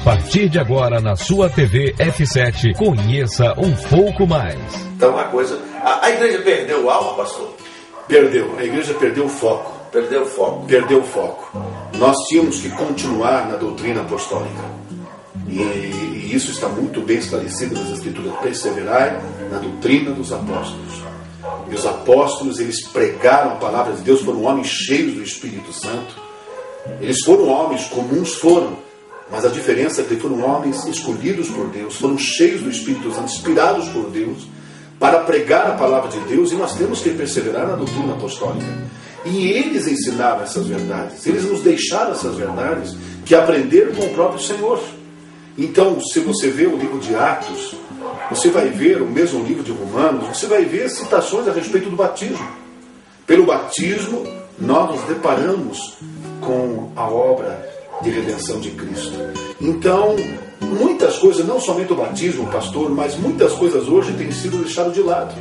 partir de agora na sua TV F7, conheça um pouco mais. Então a coisa... A igreja perdeu o alvo, pastor? Perdeu. A igreja perdeu o foco. Perdeu o foco. Perdeu o foco. Nós tínhamos que continuar na doutrina apostólica. E isso está muito bem esclarecido nas Escrituras. Perseverai na doutrina dos apóstolos. E os apóstolos, eles pregaram a palavra de Deus, foram homens cheios do Espírito Santo. Eles foram homens comuns, mas a diferença é que foram homens escolhidos por Deus, foram cheios do Espírito Santo, inspirados por Deus, para pregar a palavra de Deus, e nós temos que perseverar na doutrina apostólica. E eles ensinaram essas verdades, eles nos deixaram essas verdades, que aprenderam com o próprio Senhor. Então, se você vê o livro de Atos, você vai ver o mesmo livro de Romanos, você vai ver citações a respeito do batismo. Pelo batismo, nós nos deparamos com a obra de redenção de Cristo. Então, muitas coisas, não somente o batismo, pastor, mas muitas coisas hoje têm sido deixadas de lado.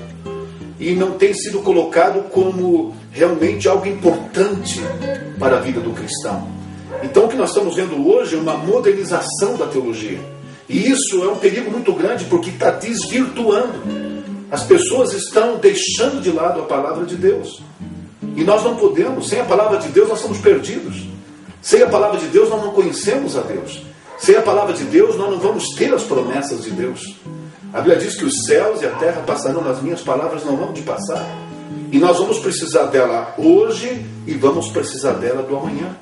E não tem sido colocado como realmente algo importante para a vida do cristão. Então, o que nós estamos vendo hoje é uma modernização da teologia. E isso é um perigo muito grande, porque está desvirtuando. As pessoas estão deixando de lado a palavra de Deus. E nós não podemos, sem a palavra de Deus nós estamos perdidos. Sem a palavra de Deus nós não conhecemos a Deus. Sem a palavra de Deus nós não vamos ter as promessas de Deus. A Bíblia diz que os céus e a terra passarão, as minhas palavras não vão de passar. E nós vamos precisar dela hoje e vamos precisar dela do amanhã.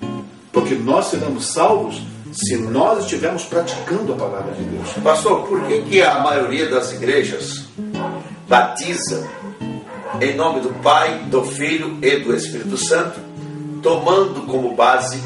Porque nós seremos salvos se nós estivermos praticando a palavra de Deus. Pastor, por que a maioria das igrejas batiza em nome do Pai, do Filho e do Espírito Santo, tomando como base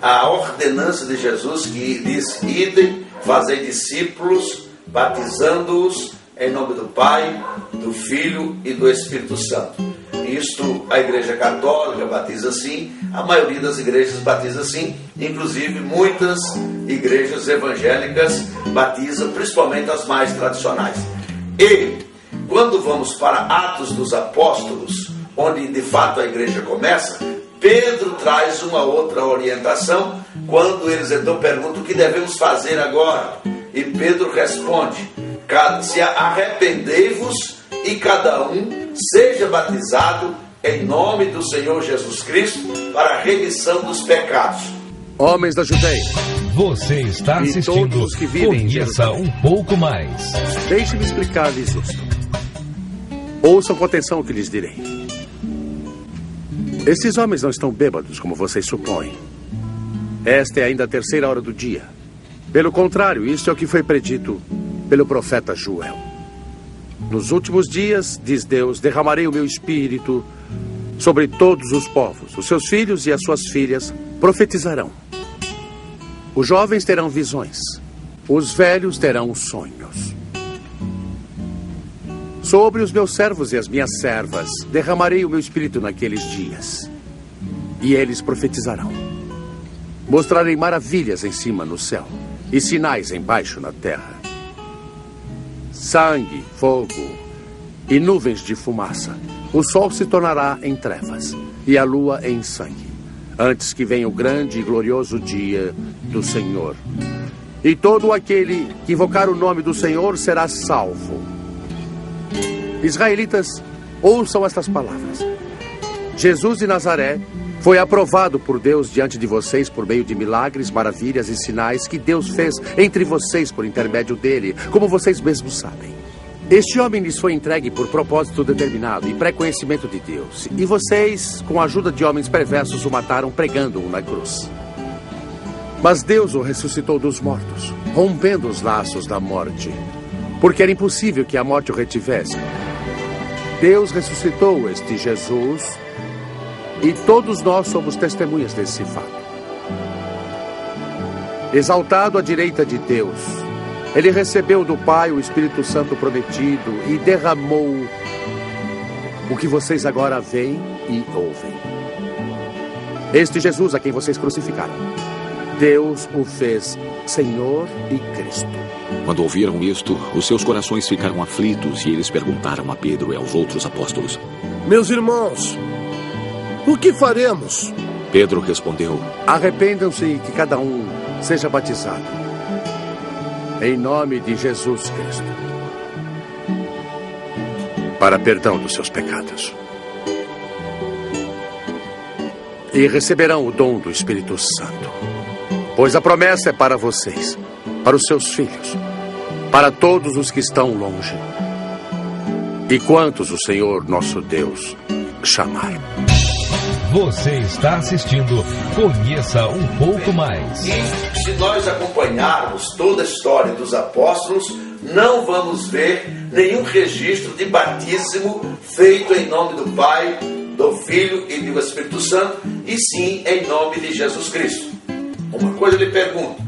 a ordenança de Jesus que diz: idem, fazei discípulos, batizando-os em nome do Pai, do Filho e do Espírito Santo? Isto a Igreja Católica batiza assim, a maioria das igrejas batiza assim, inclusive muitas igrejas evangélicas batizam, principalmente as mais tradicionais. E quando vamos para Atos dos Apóstolos, onde de fato a igreja começa, Pedro traz uma outra orientação, quando eles então perguntam o que devemos fazer agora. E Pedro responde: se arrependei-vos e cada um seja batizado em nome do Senhor Jesus Cristo para a remissão dos pecados. Homens da Judeia, você está assistindo que vivem Conheça um pouco mais. Deixe-me explicar-lhes isto. Ouçam com atenção o que lhes direi. Esses homens não estão bêbados, como vocês supõem. Esta é ainda a terceira hora do dia. Pelo contrário, isto é o que foi predito pelo profeta Joel. Nos últimos dias, diz Deus, derramarei o meu espírito sobre todos os povos. Os seus filhos e as suas filhas profetizarão. Os jovens terão visões. Os velhos terão sonhos. Sobre os meus servos e as minhas servas derramarei o meu espírito naqueles dias. E eles profetizarão. Mostrarei maravilhas em cima no céu e sinais embaixo na terra. Sangue, fogo e nuvens de fumaça. O sol se tornará em trevas e a lua em sangue, antes que venha o grande e glorioso dia do Senhor. E todo aquele que invocar o nome do Senhor será salvo. Israelitas, ouçam estas palavras. Jesus de Nazaré foi aprovado por Deus diante de vocês por meio de milagres, maravilhas e sinais que Deus fez entre vocês por intermédio dele, como vocês mesmos sabem. Este homem lhes foi entregue por propósito determinado e pré-conhecimento de Deus. E vocês, com a ajuda de homens perversos, o mataram pregando-o na cruz. Mas Deus o ressuscitou dos mortos, rompendo os laços da morte, porque era impossível que a morte o retivesse. Deus ressuscitou este Jesus e todos nós somos testemunhas desse fato. Exaltado à direita de Deus, ele recebeu do Pai o Espírito Santo prometido e derramou o que vocês agora veem e ouvem. Este Jesus a quem vocês crucificaram, Deus o fez Senhor e Cristo. Quando ouviram isto, os seus corações ficaram aflitos e eles perguntaram a Pedro e aos outros apóstolos: meus irmãos, o que faremos? Pedro respondeu: arrependam-se e que cada um seja batizado em nome de Jesus Cristo, para perdão dos seus pecados. E receberão o dom do Espírito Santo, pois a promessa é para vocês, para os seus filhos, para todos os que estão longe, e quantos o Senhor nosso Deus chamar. Você está assistindo Conheça um pouco mais. E se nós acompanharmos toda a história dos apóstolos, não vamos ver nenhum registro de batismo feito em nome do Pai, do Filho e do Espírito Santo, e sim em nome de Jesus Cristo. Uma coisa eu lhe pergunto: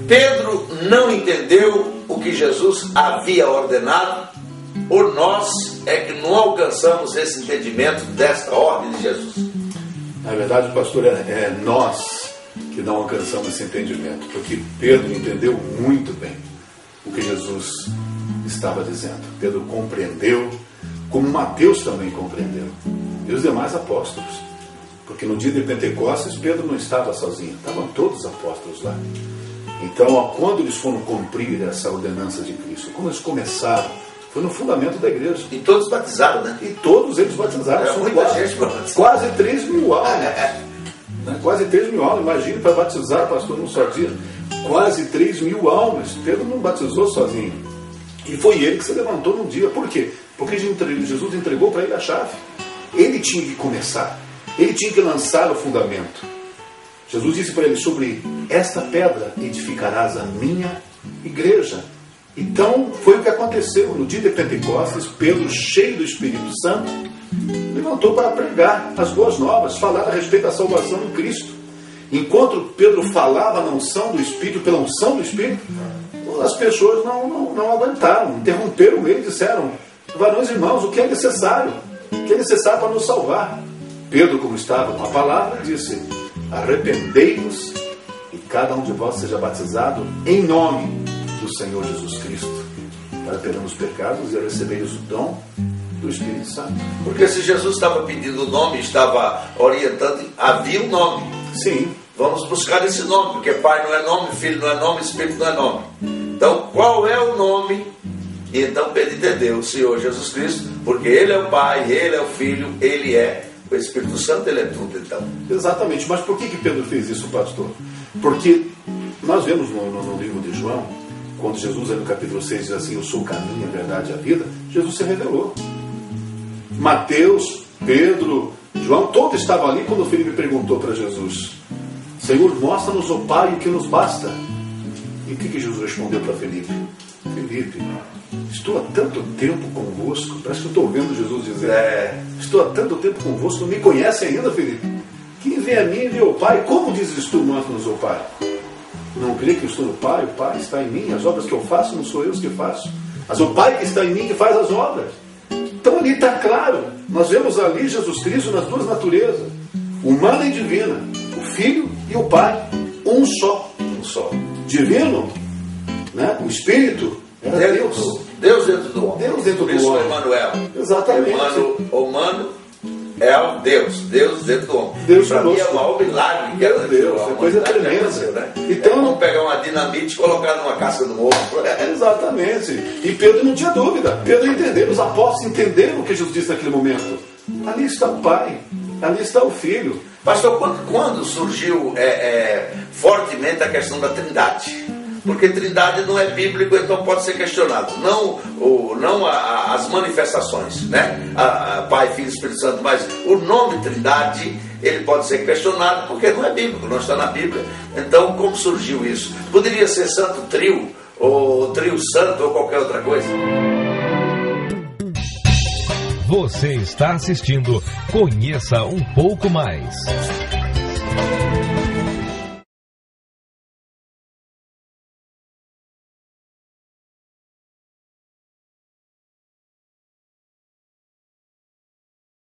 Pedro não entendeu o que Jesus havia ordenado? Ou nós é que não alcançamos esse entendimento desta ordem de Jesus? Na verdade, pastor, é nós que não alcançamos esse entendimento, porque Pedro entendeu muito bem o que Jesus estava dizendo. Pedro compreendeu, como Mateus também compreendeu, e os demais apóstolos, porque no dia de Pentecostes Pedro não estava sozinho, estavam todos os apóstolos lá. Então, quando eles foram cumprir essa ordenança de Cristo, quando eles começaram, foi no fundamento da igreja. E todos batizaram, né? E todos eles batizaram. São quase 3 mil almas. Quase 3 mil almas. Imagine para batizar, pastor, num só dia. Quase 3 mil almas. Pedro não batizou sozinho. E foi ele que se levantou num dia. Por quê? Porque Jesus entregou para ele a chave. Ele tinha que começar. Ele tinha que lançar o fundamento. Jesus disse para ele: sobre esta pedra edificarás a minha igreja. Então, foi o que aconteceu. No dia de Pentecostes, Pedro, cheio do Espírito Santo, levantou para pregar as boas novas, falar a respeito da salvação em Cristo. Enquanto Pedro falava na unção do Espírito, pela unção do Espírito, as pessoas não aguentaram, interromperam ele e disseram: varões e irmãos, o que é necessário? O que é necessário para nos salvar? Pedro, como estava com a palavra, disse: arrependei-vos e cada um de vós seja batizado em nome do Senhor Jesus Cristo, para perdão dos pecados e recebereis o dom do Espírito Santo. Porque se Jesus estava pedindo o nome, estava orientando, havia um nome. Sim. Vamos buscar esse nome, porque Pai não é nome, Filho não é nome, Espírito não é nome. Então, qual é o nome? E então Pedro entendeu: o Senhor Jesus Cristo, porque Ele é o Pai, Ele é o Filho, Ele é o Espírito Santo, Ele é tudo, então. Exatamente. Mas por que Pedro fez isso, pastor? Porque nós vemos no livro de João, quando Jesus, no capítulo 6, diz assim: eu sou o caminho, a verdade e a vida, Jesus se revelou. Mateus, Pedro, João, todos estavam ali quando o Felipe perguntou para Jesus: Senhor, mostra-nos o Pai, o que nos basta. E o que Jesus respondeu para Felipe? Felipe, estou há tanto tempo convosco. Parece que eu estou ouvindo Jesus dizer: estou há tanto tempo convosco, não me conhece ainda, Felipe? Quem vem a mim vê o Pai. Como dizes tu, mostra-nos o Pai? Não crê que eu estou no Pai, o Pai está em mim, as obras que eu faço não sou eu que faço, mas o Pai que está em mim que faz as obras. Então ali está claro, nós vemos ali Jesus Cristo nas duas naturezas, humana e divina, o Filho e o Pai, um só. Divino, né? O Espírito era Deus. Deus dentro do homem. Deus dentro do homem. Por isso é Emmanuel. Exatamente. Humano é o Deus dentro do homem. Deus para mim é o maior milagre que Meu Deus, é coisa tremenda, né? Então, vamos pegar uma dinamite e colocar numa casca do morro. Exatamente. E Pedro não tinha dúvida. Pedro entendeu, os apóstolos entenderam o que Jesus disse naquele momento. Ali está o Pai, ali está o Filho. Pastor, quando surgiu fortemente a questão da Trindade? Porque Trindade não é bíblico, então pode ser questionado. Não as manifestações, né? Pai, Filho e Espírito Santo, mas o nome Trindade, ele pode ser questionado porque não é bíblico, não está na Bíblia. Então, como surgiu isso? Poderia ser Santo Trio, ou Trio Santo, ou qualquer outra coisa? Você está assistindo Conheça um pouco mais.